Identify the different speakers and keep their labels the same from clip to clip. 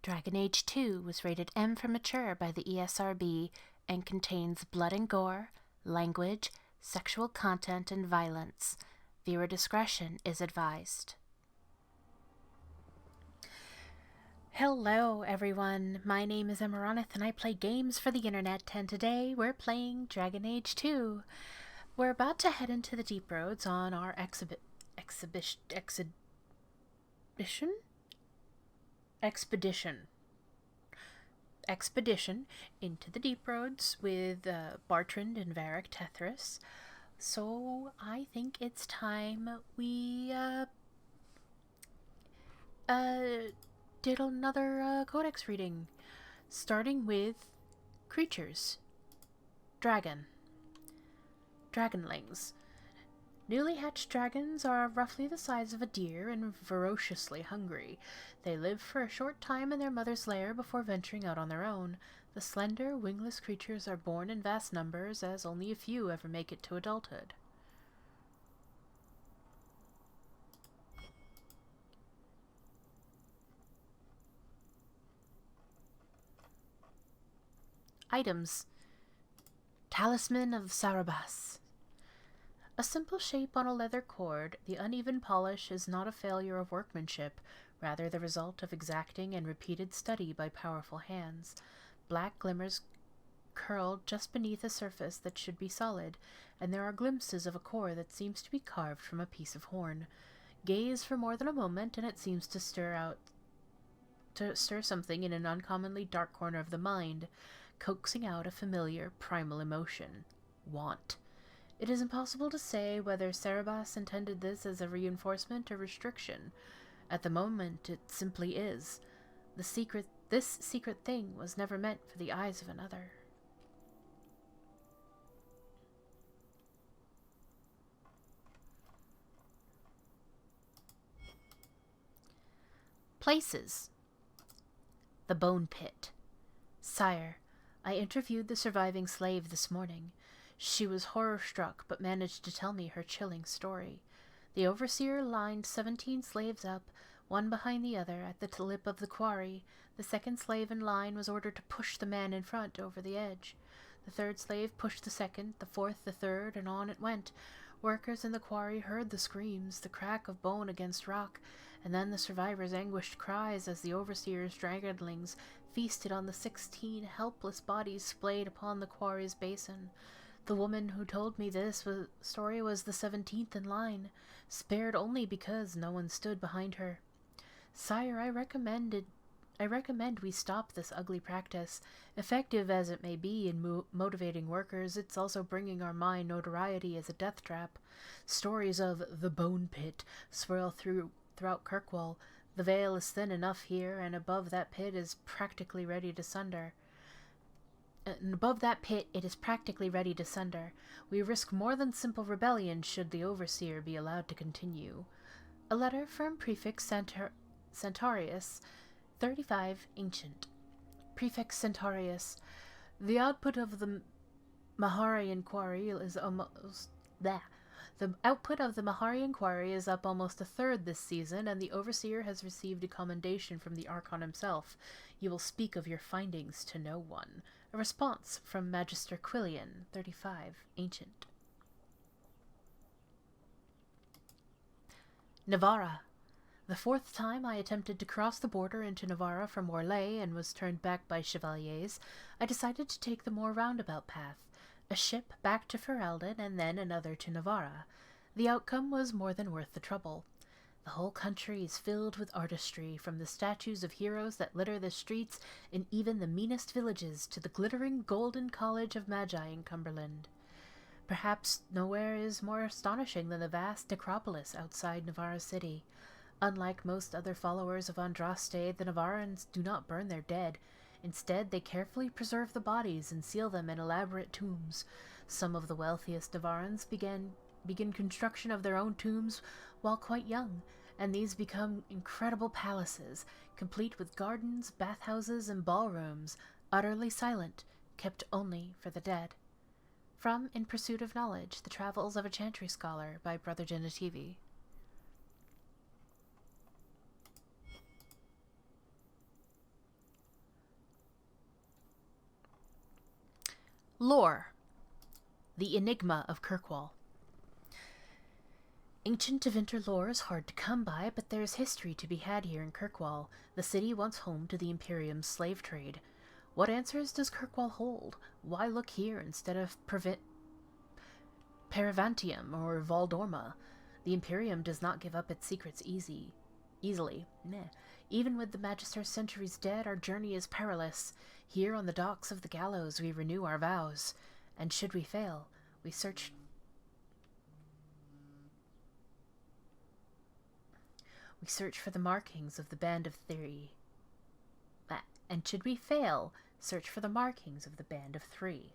Speaker 1: Dragon Age 2 was rated M for mature by the ESRB and contains blood and gore, language, sexual content, and violence. Viewer discretion is advised. Hello everyone, my name is Amaronith and I play games for the internet, and today we're playing Dragon Age 2. We're about to head into the deep roads on our expedition into the deep roads with Bartrand and Varric Tethras. So I think it's time we did another codex reading, starting with creatures. Dragonlings. Newly hatched dragons are roughly the size of a deer and ferociously hungry. They live for a short time in their mother's lair before venturing out on their own. The slender, wingless creatures are born in vast numbers, as only a few ever make it to adulthood. Items. Talisman of Saarebas. A simple shape on a leather cord, the uneven polish is not a failure of workmanship, rather the result of exacting and repeated study by powerful hands. Black glimmers curled just beneath a surface that should be solid, and there are glimpses of a core that seems to be carved from a piece of horn. Gaze for more than a moment, and it seems to stir something in an uncommonly dark corner of the mind, coaxing out a familiar primal emotion: want. It is impossible to say whether Saarebas intended this as a reinforcement or restriction. At the moment, it simply is. This secret thing was never meant for the eyes of another. Places. The Bone Pit. Sire, I interviewed the surviving slave this morning. She was horror-struck, but managed to tell me her chilling story. The overseer lined 17 slaves up, one behind the other, at the lip of the quarry. The second slave in line was ordered to push the man in front over the edge. The third slave pushed the second, the fourth the third, and on it went. Workers in the quarry heard the screams, the crack of bone against rock, and then the survivors' anguished cries as the overseer's dragonlings feasted on the 16 helpless bodies splayed upon the quarry's basin. The woman who told me this story was the 17th in line, spared only because no one stood behind her. Sire, I recommend we stop this ugly practice. Effective as it may be in motivating workers, it's also bringing our mine notoriety as a death trap. Stories of the Bone Pit swirl throughout Kirkwall. The veil is thin enough here, and above that pit it is practically ready to sunder. We risk more than simple rebellion should the overseer be allowed to continue. A letter from Prefix Centaurius, 35 Ancient. Prefix Centaurius. The output of the Maharian quarry is almost... The output of the Maharian quarry is up almost a third this season, and the overseer has received a commendation from the Archon himself. You will speak of your findings to no one. A response from Magister Quillian, 35, Ancient. Nevarra. The fourth time I attempted to cross the border into Nevarra from Orlais and was turned back by chevaliers, I decided to take the more roundabout path. A ship back to Ferelden and then another to Nevarra. The outcome was more than worth the trouble. The whole country is filled with artistry, from the statues of heroes that litter the streets in even the meanest villages to the glittering golden college of Magi in Cumberland. Perhaps nowhere is more astonishing than the vast necropolis outside Nevarra city. Unlike most other followers of Andraste, the Nevarrans do not burn their dead. Instead, they carefully preserve the bodies and seal them in elaborate tombs. Some of the wealthiest Nevarrans begin construction of their own tombs while quite young, and these become incredible palaces, complete with gardens, bathhouses, and ballrooms, utterly silent, kept only for the dead. From In Pursuit of Knowledge, The Travels of a Chantry Scholar by Brother Genitivi. Lore. The Enigma of Kirkwall. Ancient Tevinter lore is hard to come by, but there is history to be had here in Kirkwall, the city once home to the Imperium's slave trade. What answers does Kirkwall hold? Why look here instead of Perivantium or Valdorma? The Imperium does not give up its secrets easily. Meh. Even with the Magister's centuries dead, our journey is perilous. Here on the docks of the gallows we renew our vows, and should we fail, we search for the markings of the Band of Three. And should we fail, search for the markings of the Band of Three.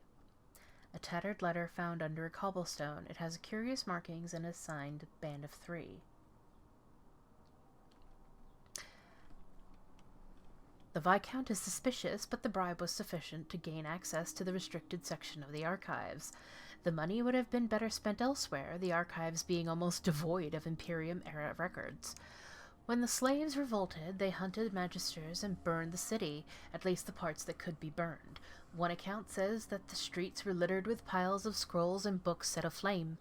Speaker 1: A tattered letter found under a cobblestone. It has curious markings and is signed Band of Three. The Viscount is suspicious, but the bribe was sufficient to gain access to the restricted section of the archives. The money would have been better spent elsewhere, the archives being almost devoid of Imperium-era records. When the slaves revolted, they hunted magisters and burned the city, at least the parts that could be burned. One account says that the streets were littered with piles of scrolls and books set aflame.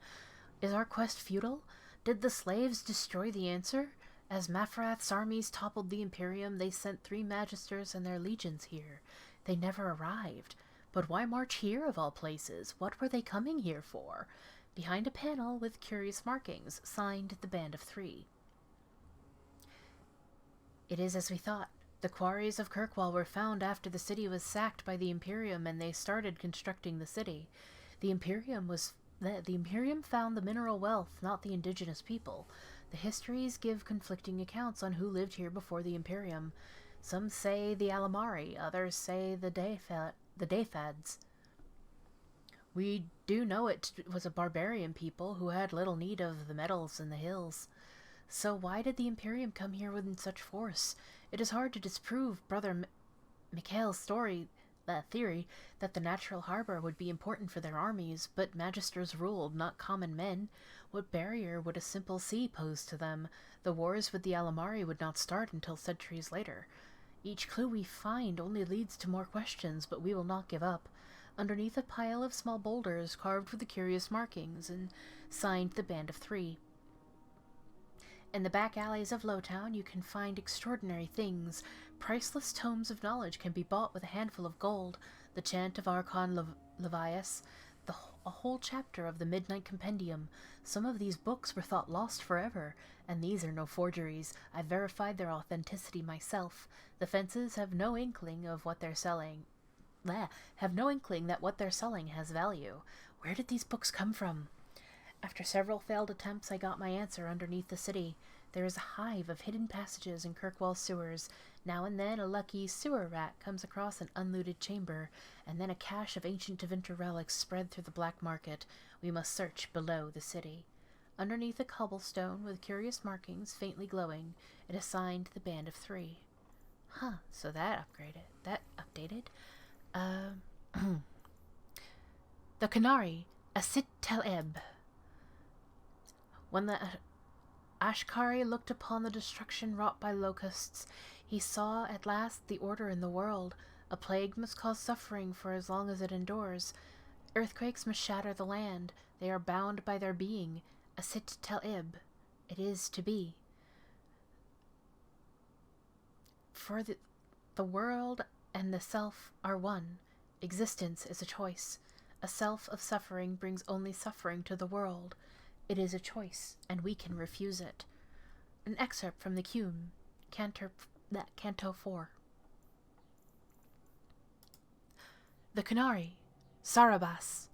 Speaker 1: Is our quest futile? Did the slaves destroy the answer? As Mafrath's armies toppled the Imperium, they sent 3 magisters and their legions here. They never arrived. But why march here, of all places? What were they coming here for? Behind a panel with curious markings, signed the Band of Three. It is as we thought. The quarries of Kirkwall were found after the city was sacked by the Imperium, and they started constructing the city. The Imperium found the mineral wealth, not the indigenous people. The histories give conflicting accounts on who lived here before the Imperium. Some say the Alamari, others say the Dayfads. We do know it was a barbarian people who had little need of the metals in the hills. So why did the Imperium come here with such force? It is hard to disprove Brother Mikhail's theory that the natural harbor would be important for their armies, but magisters ruled, not common men. What barrier would a simple sea pose to them? The wars with the Alamari would not start until centuries later. Each clue we find only leads to more questions, but we will not give up. Underneath a pile of small boulders carved with the curious markings and signed the Band of Three. In the back alleys of Lowtown you can find extraordinary things. Priceless tomes of knowledge can be bought with a handful of gold. The Chant of Archon Levias, a whole chapter of the Midnight Compendium. Some of these books were thought lost forever, and these are no forgeries. I verified their authenticity myself. The fences have no inkling of what they're selling. Have no inkling that what they're selling has value. Where did these books come from? After several failed attempts, I got my answer underneath the city. There is a hive of hidden passages in Kirkwall sewers. Now and then a lucky sewer rat comes across an unlooted chamber, and then a cache of ancient Tevinter relics spread through the black market. We must search below the city. Underneath a cobblestone with curious markings faintly glowing, it is signed the Band of Three. So that updated. The Qunari, Asit tel-eb. When the Ashkari looked upon the destruction wrought by locusts, he saw at last the order in the world. A plague must cause suffering for as long as it endures. Earthquakes must shatter the land. They are bound by their being. Asit tel-eb. It is to be. For the world and the self are one. Existence is a choice. A self of suffering brings only suffering to the world. It is a choice, and we can refuse it. An excerpt from the Qun, Canto 4. The Qunari, Saarebas.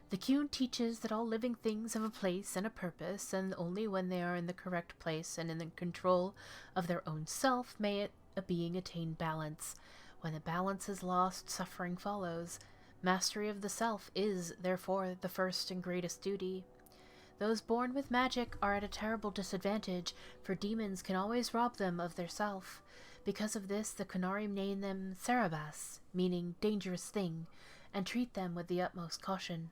Speaker 1: The Qun teaches that all living things have a place and a purpose, and only when they are in the correct place and in the control of their own self may a being attain balance. When the balance is lost, suffering follows. Mastery of the self is, therefore, the first and greatest duty. Those born with magic are at a terrible disadvantage, for demons can always rob them of their self. Because of this, the Qunari name them Saarebas, meaning dangerous thing, and treat them with the utmost caution.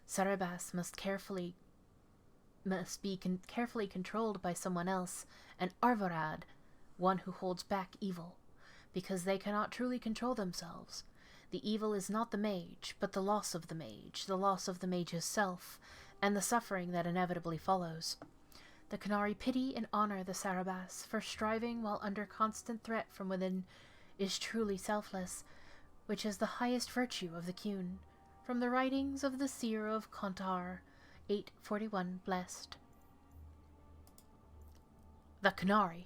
Speaker 1: Saarebas must be carefully controlled by someone else, an Arvorad, one who holds back evil, because they cannot truly control themselves. The evil is not the mage, but the loss of the mage's self, and the suffering that inevitably follows. The Qunari pity and honor the Saarebas, for striving while under constant threat from within is truly selfless, which is the highest virtue of the Qun. From the writings of the Seer of Qunari, 841 blessed. The Qunari.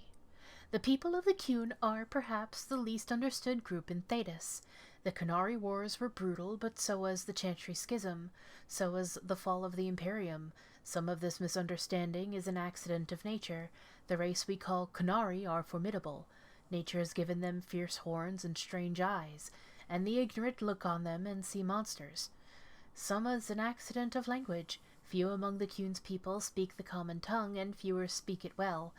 Speaker 1: The people of the Qun are perhaps the least understood group in Thedas. The Qunari wars were brutal, but so was the Chantry Schism, so was the fall of the Imperium. Some of this misunderstanding is an accident of nature. The race we call Qunari are formidable. Nature has given them fierce horns and strange eyes, and the ignorant look on them and see monsters. Some is an accident of language. Few among the Qun's people speak the common tongue, and fewer speak it well.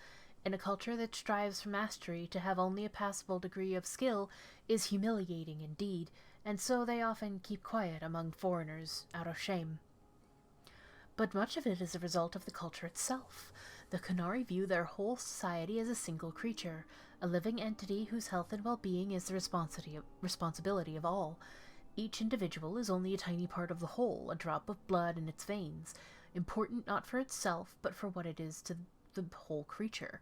Speaker 1: In a culture that strives for mastery, to have only a passable degree of skill is humiliating indeed, and so they often keep quiet among foreigners out of shame. But much of it is a result of the culture itself. The Qunari view their whole society as a single creature, a living entity whose health and well-being is the responsibility of all. Each individual is only a tiny part of the whole, a drop of blood in its veins, important not for itself, but for what it is to the whole creature.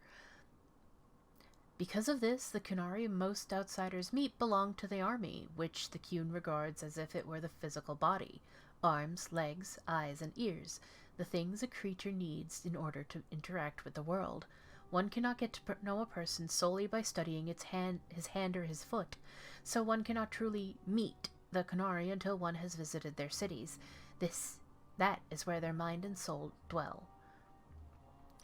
Speaker 1: Because of this, the Qunari most outsiders meet belong to the army, which the Qun regards as if it were the physical body. Arms, legs, eyes, and ears, the things a creature needs in order to interact with the world. One cannot get to know a person solely by studying his hand or his foot, so one cannot truly meet the Qunari until one has visited their cities. That is where their mind and soul dwell.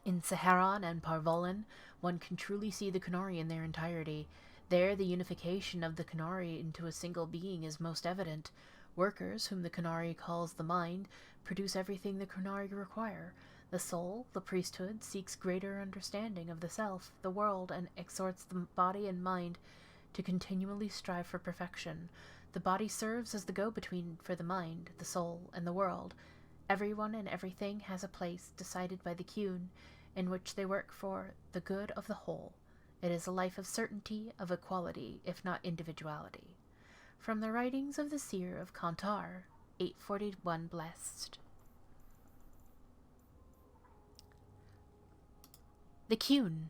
Speaker 1: In Saharan and Parvolan, one can truly see the Qunari in their entirety. There the unification of the Qunari into a single being is most evident. Workers, whom the Qunari calls the mind, produce everything the Qunari require. The soul, the priesthood, seeks greater understanding of the self, the world, and exhorts the body and mind to continually strive for perfection. The body serves as the go-between for the mind, the soul, and the world. Everyone and everything has a place decided by the Qun, in which they work for the good of the whole. It is a life of certainty, of equality, if not individuality. From the writings of the Seer of Qunari, 841 blessed. The Qun.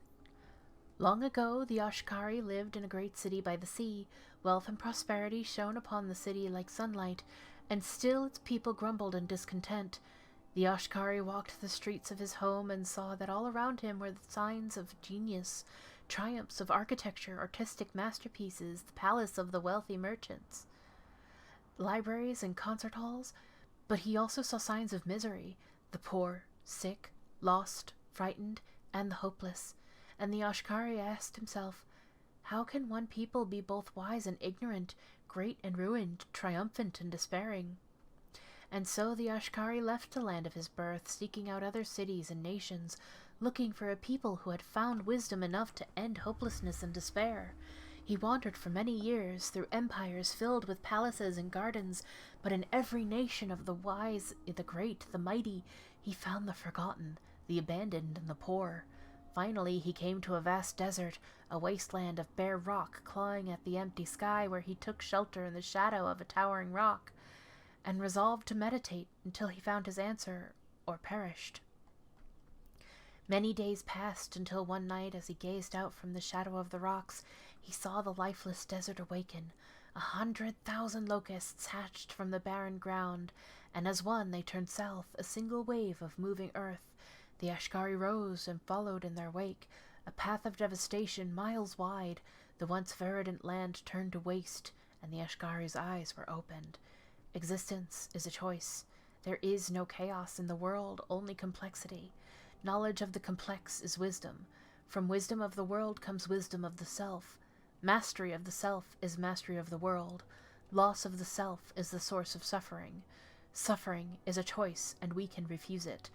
Speaker 1: Long ago, the Ashkari lived in a great city by the sea. Wealth and prosperity shone upon the city like sunlight, and still its people grumbled in discontent. The Ashkari walked the streets of his home and saw that all around him were the signs of genius, triumphs of architecture, artistic masterpieces, the palace of the wealthy merchants, libraries and concert halls, but he also saw signs of misery, the poor, sick, lost, frightened, and the hopeless. And the Ashkari asked himself, how can one people be both wise and ignorant, great and ruined, triumphant and despairing? And so the Ashkari left the land of his birth, seeking out other cities and nations, looking for a people who had found wisdom enough to end hopelessness and despair. He wandered for many years, through empires filled with palaces and gardens, but in every nation of the wise, the great, the mighty, he found the forgotten, the abandoned, and the poor. Finally, he came to a vast desert, a wasteland of bare rock clawing at the empty sky, where he took shelter in the shadow of a towering rock, and resolved to meditate until he found his answer, or perished. Many days passed, until one night, as he gazed out from the shadow of the rocks, he saw the lifeless desert awaken. 100,000 locusts hatched from the barren ground, and as one they turned south, a single wave of moving earth. The Ashkari rose and followed in their wake, a path of devastation miles wide. The once verdant land turned to waste, and the Ashkari's eyes were opened. Existence is a choice. There is no chaos in the world, only complexity. Knowledge of the complex is wisdom. From wisdom of the world comes wisdom of the self. Mastery of the self is mastery of the world. Loss of the self is the source of suffering. Suffering is a choice, and we can refuse it.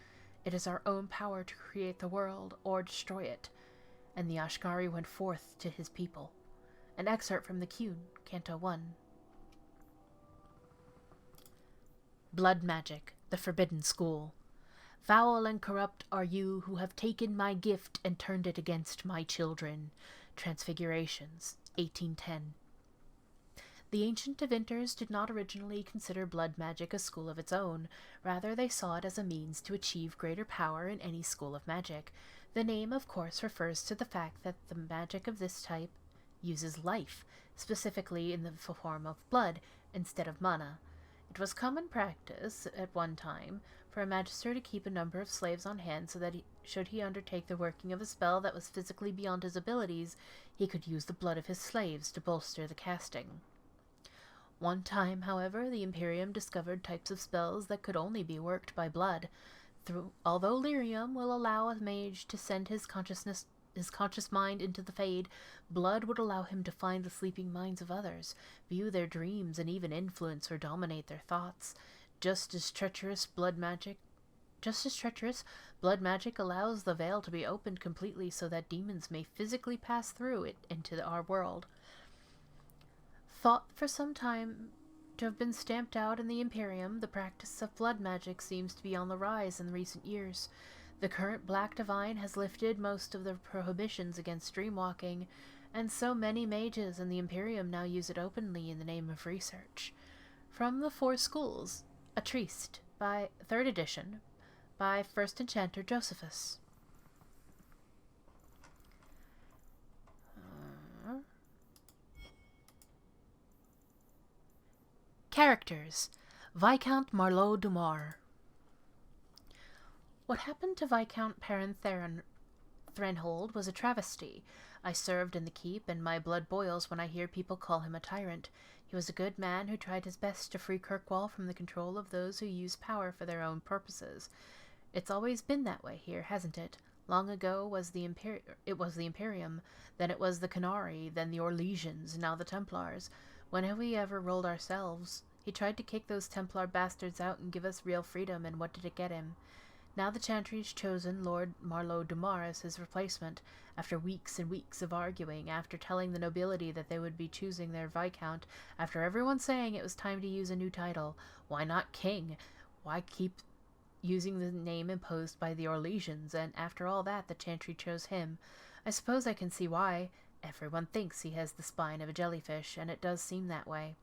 Speaker 1: It is our own power to create the world or destroy it. And the Ashkari went forth to his people. An excerpt from the Qun, Canto 1. Blood Magic, the Forbidden School. Foul and corrupt are you who have taken my gift and turned it against my children. Transfigurations, 1810. The ancient divinters did not originally consider blood magic a school of its own. Rather, they saw it as a means to achieve greater power in any school of magic. The name, of course, refers to the fact that the magic of this type uses life, specifically in the form of blood, instead of mana. It was common practice, at one time, for a magister to keep a number of slaves on hand so that should he undertake the working of a spell that was physically beyond his abilities, he could use the blood of his slaves to bolster the casting. One time, however, the Imperium discovered types of spells that could only be worked by blood. Although lyrium will allow a mage to send his conscious mind into the Fade, blood would allow him to find the sleeping minds of others, view their dreams, and even influence or dominate their thoughts. Just as treacherous, blood magic allows the veil to be opened completely so that demons may physically pass through it into our world. Thought for some time to have been stamped out in the Imperium, the practice of blood magic seems to be on the rise in recent years. The current Black Divine has lifted most of the prohibitions against dreamwalking, and so many mages in the Imperium now use it openly in the name of research. From the Four Schools, a Triste, by 3rd edition, by First Enchanter Josephus. Characters: Viscount Marlowe Dumar. What happened to Viscount Perrin Threnhold was a travesty. I served in the keep, and my blood boils when I hear people call him a tyrant. He was a good man who tried his best to free Kirkwall from the control of those who use power for their own purposes. It's always been that way here, hasn't it? Long ago it was the Imperium, then it was the Qunari, then the Orlesians, now the Templars. When have we ever ruled ourselves? He tried to kick those Templar bastards out and give us real freedom, and what did it get him? Now the Chantry's chosen Lord Marlowe Dumar as his replacement, after weeks and weeks of arguing, after telling the nobility that they would be choosing their Viscount, after everyone saying it was time to use a new title. Why not King? Why keep using the name imposed by the Orlesians? And after all that, the Chantry chose him. I suppose I can see why. Everyone thinks he has the spine of a jellyfish, and it does seem that way.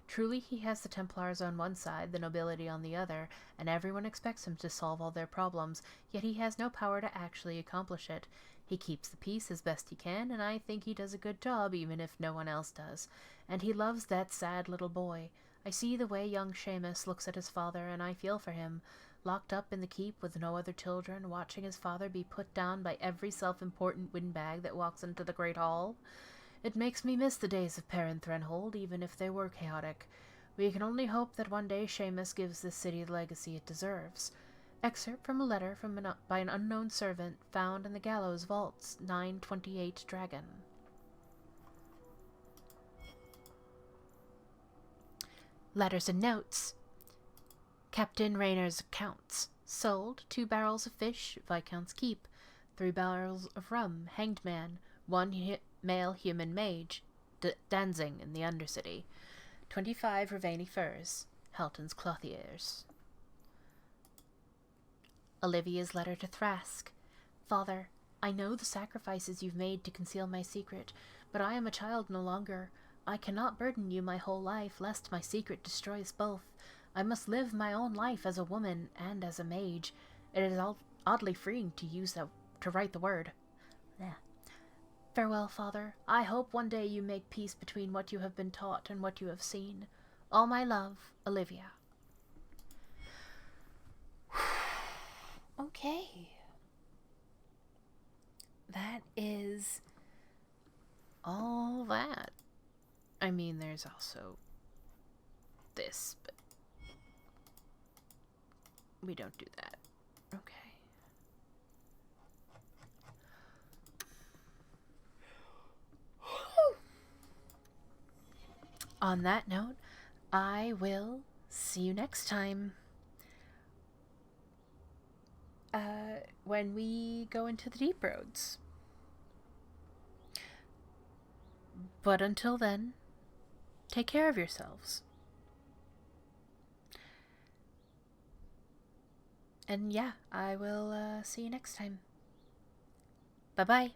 Speaker 1: Truly, he has the Templars on one side, the nobility on the other, and everyone expects him to solve all their problems, yet he has no power to actually accomplish it. He keeps the peace as best he can, and I think he does a good job, even if no one else does. And he loves that sad little boy. I see the way young Seamus looks at his father, and I feel for him. Locked up in the keep with no other children, watching his father be put down by every self-important windbag that walks into the Great Hall. It makes me miss the days of Perrin Threnhold, even if they were chaotic. We can only hope that one day Seamus gives this city the legacy it deserves. Excerpt from a letter by an unknown servant found in the gallows vaults, 928 Dragon. Letters and notes. Captain Reiner's accounts. Sold 2 barrels of fish, Viscount's keep. 3 barrels of rum, hanged man. 1 male human mage, dancing in the Undercity. 25 Ravani furs, Halton's clothiers. Olivia's letter to Thrask. Father, I know the sacrifices you've made to conceal my secret, but I am a child no longer. I cannot burden you my whole life, lest my secret destroy us both. I must live my own life as a woman and as a mage. It is oddly freeing to write the word. Yeah. Farewell, Father. I hope one day you make peace between what you have been taught and what you have seen. All my love, Olivia. Okay. That is all that. I mean, there's also this, but we don't do that. Okay. On that note, I will see you next time. When we go into the deep roads. But until then, take care of yourselves. And yeah, I will see you next time. Bye-bye.